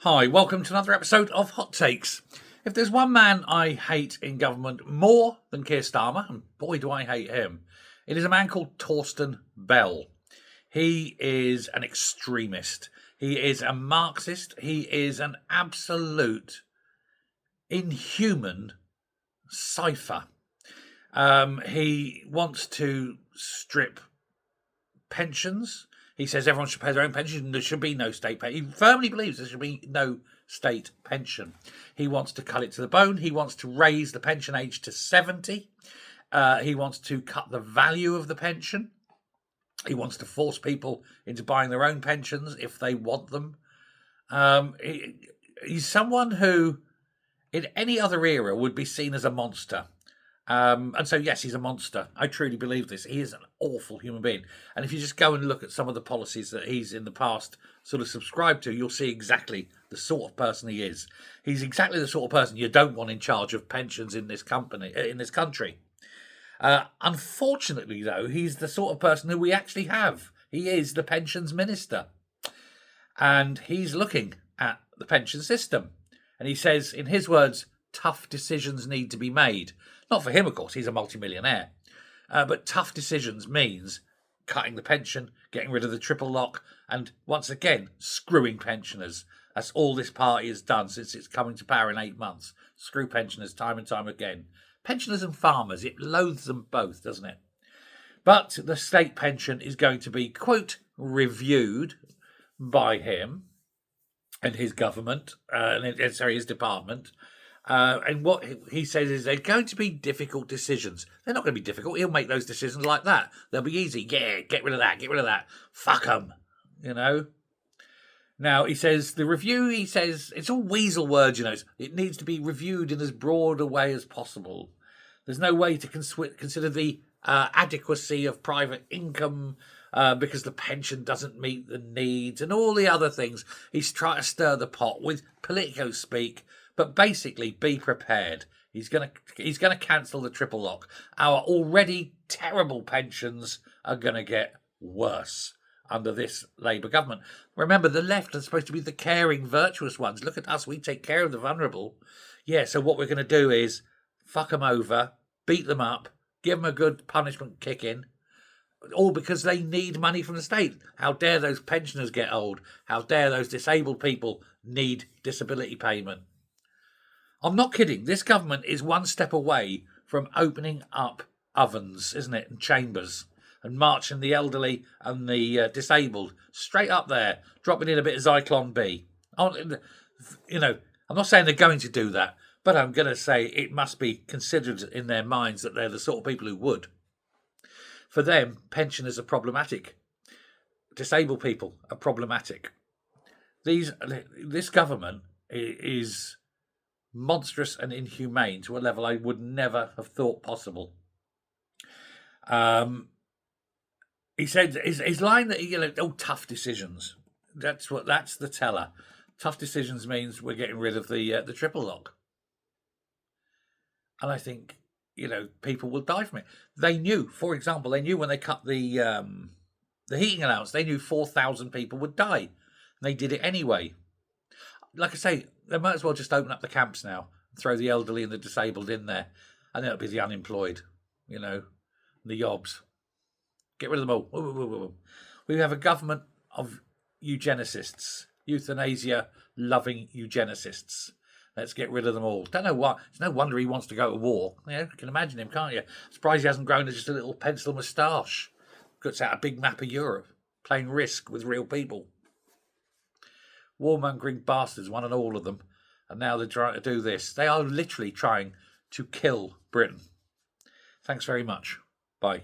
Hi, welcome to another episode of Hot Takes. If there's one man I hate in government more than Keir Starmer, and boy do I hate him, it is a man called Torsten Bell. He is an extremist. He is a Marxist. He is an absolute inhuman cipher. He wants to strip pensions. He says everyone should pay their own pension. There should be no state pension. He firmly believes there should be no state pension. He wants to cut it to the bone. He wants to raise the pension age to 70. He wants to cut the value of the pension. He wants to force people into buying their own pensions if they want them. He's someone who, in any other era, would be seen as a monster. And so, yes, he's a monster. I truly believe this. He is an awful human being. And if you just go and look at some of the policies that he's in the past sort of subscribed to, you'll see exactly the sort of person he is. He's exactly the sort of person you don't want in charge of pensions in this country. Unfortunately, though, he's the sort of person who we actually have. He is the pensions minister. And he's looking at the pension system. And he says, in his words, tough decisions need to be made. Not for him, of course, he's a multimillionaire. But tough decisions means cutting the pension, getting rid of the triple lock, and once again, screwing pensioners. That's all this party has done since it's coming to power in 8 months. Screw pensioners time and time again. Pensioners and farmers, it loathes them both, doesn't it? But the state pension is going to be, quote, reviewed by him and his government, his department. And what he says is they're going to be difficult decisions. They're not going to be difficult. He'll make those decisions like that. They'll be easy. Yeah, get rid of that. Fuck them, you know. Now, he says, the review, he says, it's all weasel words, you know. It needs to be reviewed in as broad a way as possible. There's no way to consider the adequacy of private income because the pension doesn't meet the needs and all the other things. He's trying to stir the pot with politico speak. But basically, be prepared. He's going to cancel the triple lock. Our already terrible pensions are going to get worse under this Labour government. Remember, the left are supposed to be the caring, virtuous ones. Look at us, we take care of the vulnerable. Yeah, so what we're going to do is fuck them over, beat them up, give them a good punishment kick in, all because they need money from the state. How dare those pensioners get old? How dare those disabled people need disability payment? I'm not kidding. This government is one step away from opening up ovens, isn't it, and chambers, and marching the elderly and the disabled straight up there, dropping in a bit of Zyklon B. You know, I'm not saying they're going to do that, but I'm going to say it must be considered in their minds that they're the sort of people who would. For them, pensioners are problematic. Disabled people are problematic. This government is monstrous and inhumane to a level I would never have thought possible. He said his line that tough decisions. That's the teller. Tough decisions means we're getting rid of the triple lock. And I think people will die from it. They knew, for example, when they cut the heating allowance, they knew 4,000 people would die, and they did it anyway. Like I say, they might as well just open up the camps now and throw the elderly and the disabled in there. And then it'll be the unemployed, the yobs. Get rid of them all. We have a government of eugenicists, euthanasia-loving eugenicists. Let's get rid of them all. Don't know why. It's no wonder he wants to go to war. You can imagine him, can't you? Surprised he hasn't grown just a little pencil moustache. Cuts out a big map of Europe, playing Risk with real people. Warmongering bastards, one and all of them. And now they're trying to do this. They are literally trying to kill Britain. Thanks very much. Bye.